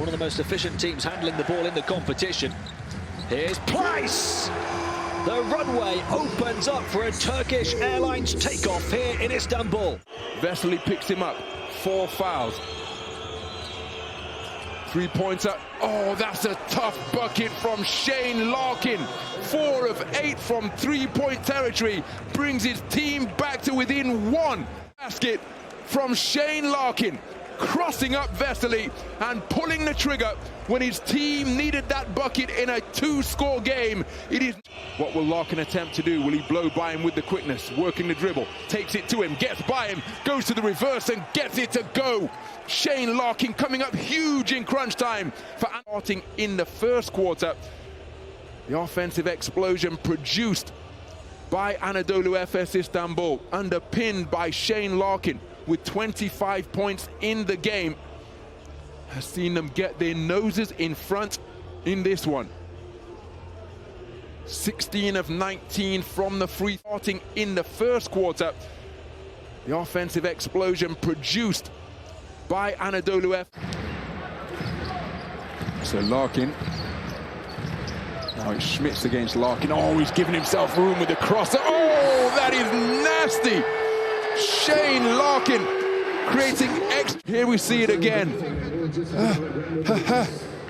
one of the most efficient teams handling the ball in the competition. Here's Plyce. The runway opens up for a Turkish Airlines takeoff here in Istanbul. Vesely picks him up. 4 fouls. 3-pointer. Oh, that's a tough bucket from Shane Larkin. 4 of 8 from 3-point territory. Brings his team back to within 1. Basket from Shane Larkin. Crossing up Vesely and pulling the trigger when his team needed that bucket in a 2-score game. It is. What will Larkin attempt to do? Will he blow by him with the quickness? Working the dribble, takes it to him, gets by him, goes to the reverse and gets it to go. Shane Larkin coming up huge in crunch time for starting in the first quarter. The offensive explosion produced by Anadolu Efes Istanbul, underpinned by Shane Larkin, with 25 points in the game, has seen them get their noses in front in this one. 16 of 19 from the free, starting in the first quarter. The offensive explosion produced by Anadolu Efes. So Larkin. Now it's Schmitz against Larkin. Oh, he's giving himself room with the crosser. Oh, that is nasty. Shane Larkin creating extra. Here we see it again.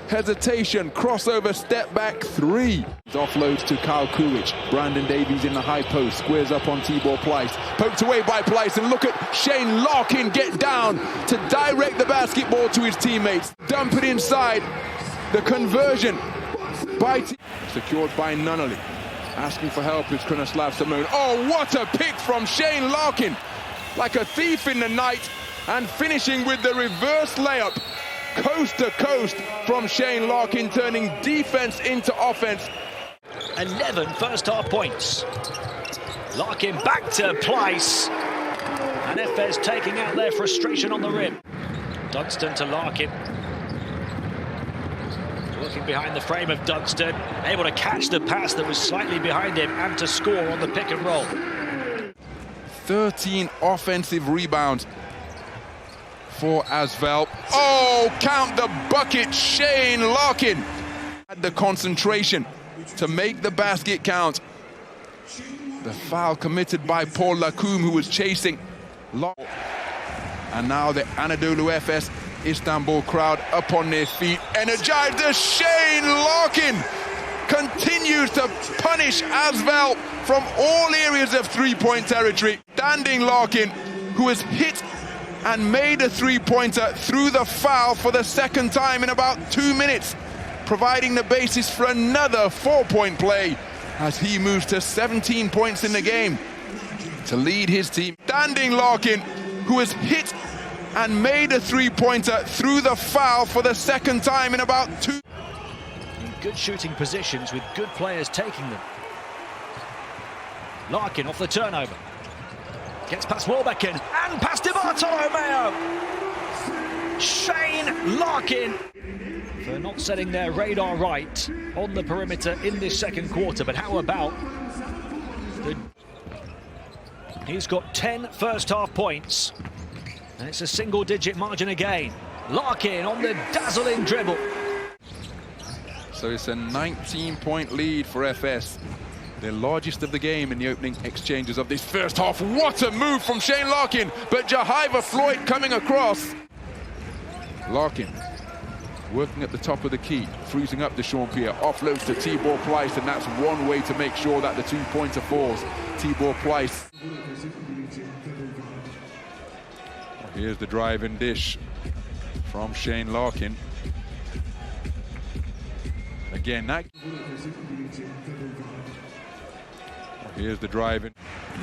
Hesitation, crossover, step back, 3. Offloads to Kyle Kulic. Brandon Davies in the high post, squares up on Tibor Plyce. Poked away by Plyce, and look at Shane Larkin get down to direct the basketball to his teammates. Dump it inside. The conversion by secured by Nunnally. Asking for help is Krunoslav Simone. Oh, what a pick from Shane Larkin! Like a thief in the night, and finishing with the reverse layup. Coast to coast from Shane Larkin, turning defense into offense. 11 first-half points. Larkin back to Plyce. And Efes taking out their frustration on the rim. Dunstan to Larkin. Working behind the frame of Dunstan. Able to catch the pass that was slightly behind him and to score on the pick and roll. 13 offensive rebounds for Asvel. Oh, count the bucket, Shane Larkin. Had the concentration to make the basket count. The foul committed by Paul Lacombe, who was chasing. And now the Anadolu Efes Istanbul crowd up on their feet, energized as Shane Larkin continues to punish Asvel from all areas of 3-point territory. Standing Larkin, who has hit and made a 3-pointer through the foul for the second time in about 2 minutes, providing the basis for another 4-point play as he moves to 17 points in the game to lead his team. Standing Larkin, who has hit and made a 3-pointer through the foul for the second time in about 2. In good shooting positions with good players taking them. Larkin off the turnover. Gets past Warbecken and past Di Bartolomeo. Shane Larkin for not setting their radar right on the perimeter in this second quarter. But how about he's got 10 first-half points. And it's a single-digit margin again. Larkin on the dazzling dribble. So it's a 19-point lead for FS. The largest of the game in the opening exchanges of this first half. What a move from Shane Larkin, but Jahiva Floyd coming across. Larkin working at the top of the key, freezing up Deshaun Pierre, offloads to Tibor Plyce, and that's one way to make sure that the 2-pointer falls. Tibor Plyce. Here's the drive and dish from Shane Larkin. Again, that. Here's the drive in.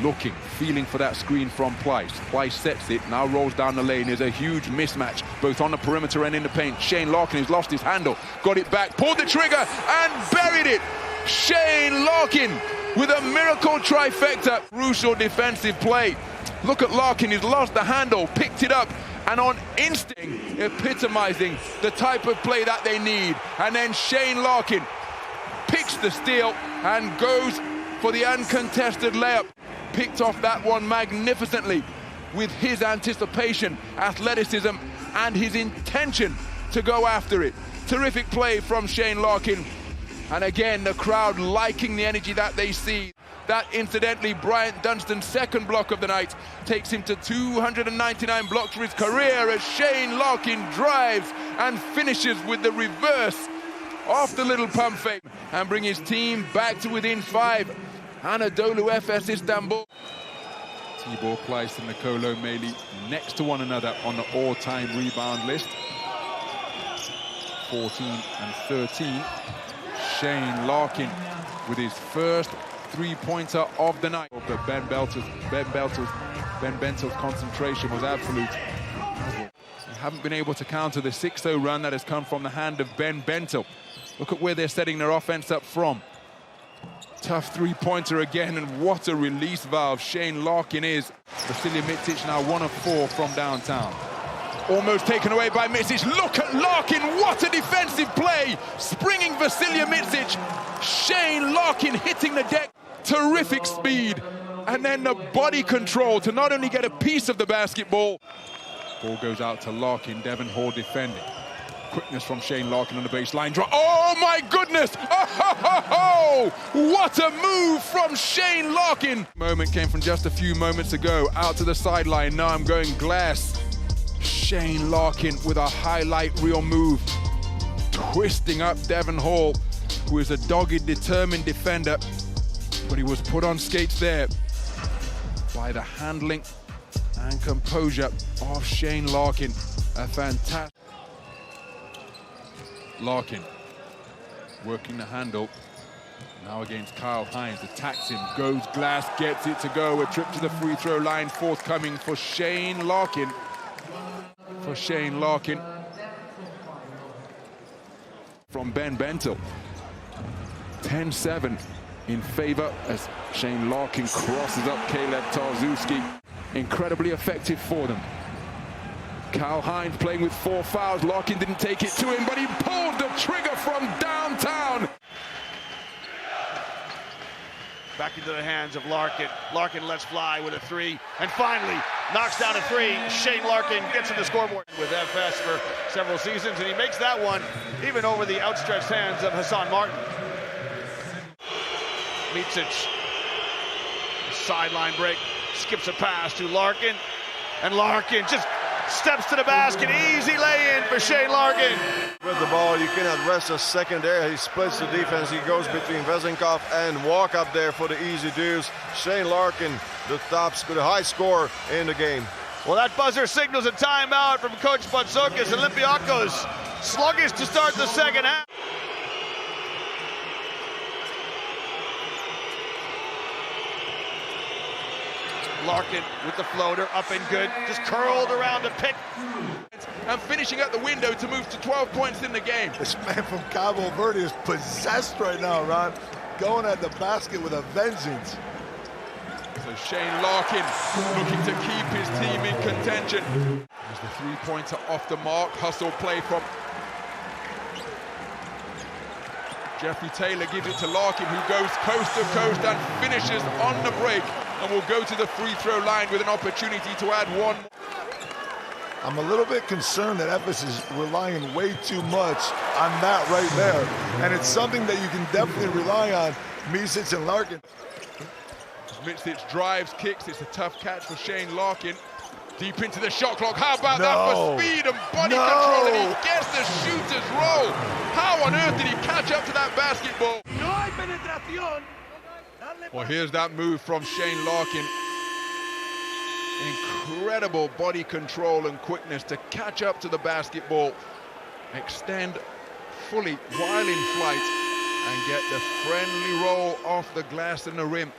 Looking, feeling for that screen from Plyce. Plyce sets it, now rolls down the lane. There's a huge mismatch, both on the perimeter and in the paint. Shane Larkin has lost his handle, got it back, pulled the trigger, and buried it. Shane Larkin with a miracle trifecta. Crucial defensive play. Look at Larkin, he's lost the handle, picked it up, and on instinct, epitomizing the type of play that they need. And then Shane Larkin picks the steal and goes for the uncontested layup. Picked off that one magnificently with his anticipation, athleticism, and his intention to go after it. Terrific play from Shane Larkin. And again, the crowd liking the energy that they see. That, incidentally, Bryant Dunstan's second block of the night takes him to 299 blocks for his career as Shane Larkin drives and finishes with the reverse off the little pump fake and bring his team back to within 5. Anadolu Efes Istanbul. Tibor Pleiss and Nicolo Meli next to one another on the all-time rebound list. 14 and 13. Shane Larkin with his first three-pointer of the night. But Ben Bentel's concentration was absolute. They haven't been able to counter the 6-0 run that has come from the hand of Ben Bentel. Look at where they're setting their offense up from. Tough three-pointer again, and what a release valve Shane Larkin is. Vasilija Micic now 1 of 4 from downtown. Almost taken away by Micic. Look at Larkin, what a defensive play! Springing Vasilija Micic. Shane Larkin hitting the deck. Terrific speed. And then the body control to not only get a piece of the basketball. Ball goes out to Larkin, Devon Hall defending. Quickness from Shane Larkin on the baseline. Oh my goodness! Oh, what a move from Shane Larkin! Moment came from just a few moments ago. Out to the sideline. Now I'm going glass. Shane Larkin with a highlight reel move. Twisting up Devon Hall, who is a dogged, determined defender. But he was put on skates there by the handling and composure of Shane Larkin. A fantastic... Larkin working the handle. Now against Kyle Hines, attacks him, goes glass, gets it to go. A trip to the free throw line forthcoming for Shane Larkin. From Ben Bentel. 10-7 in favor as Shane Larkin crosses up Caleb Tarczewski. Incredibly effective for them. Kyle Hines playing with 4 fouls. Larkin didn't take it to him, but he pulled the trigger from downtown. Back into the hands of Larkin. Larkin lets fly with a 3, and finally knocks down a 3. Shane Larkin gets to the scoreboard with FS for several seasons, and he makes that one even over the outstretched hands of Hassan Martin. Micic, sideline break, skips a pass to Larkin, and Larkin just steps to the basket. Easy lay-in for Shane Larkin. With the ball, you cannot rest a second there. He splits the defense. He goes between Vezenkov and Walk up there for the easy deuce. Shane Larkin, the high scorer in the game. Well, that buzzer signals a timeout from Coach Patsoukis. Olympiacos sluggish to start the second half. Larkin with the floater, up and good, just curled around the pick. And finishing at the window to move to 12 points in the game. This man from Cabo Verde is possessed right now, Ron. Going at the basket with a vengeance. So Shane Larkin looking to keep his team in contention. There's the three-pointer off the mark. Hustle play from Jeffrey Taylor, gives it to Larkin, who goes coast to coast and finishes on the break. And will go to the free throw line with an opportunity to add one. I'm a little bit concerned that Efes is relying way too much on that right there. And it's something that you can definitely rely on, Micic and Larkin. Micic drives, kicks. It's a tough catch for Shane Larkin. Deep into the shot clock. How about that for speed and body control? And he gets the shooter's roll. How on earth did he catch up to that basketball? Well, here's that move from Shane Larkin. Incredible body control and quickness to catch up to the basketball, extend fully while in flight, and get the friendly roll off the glass and the rim.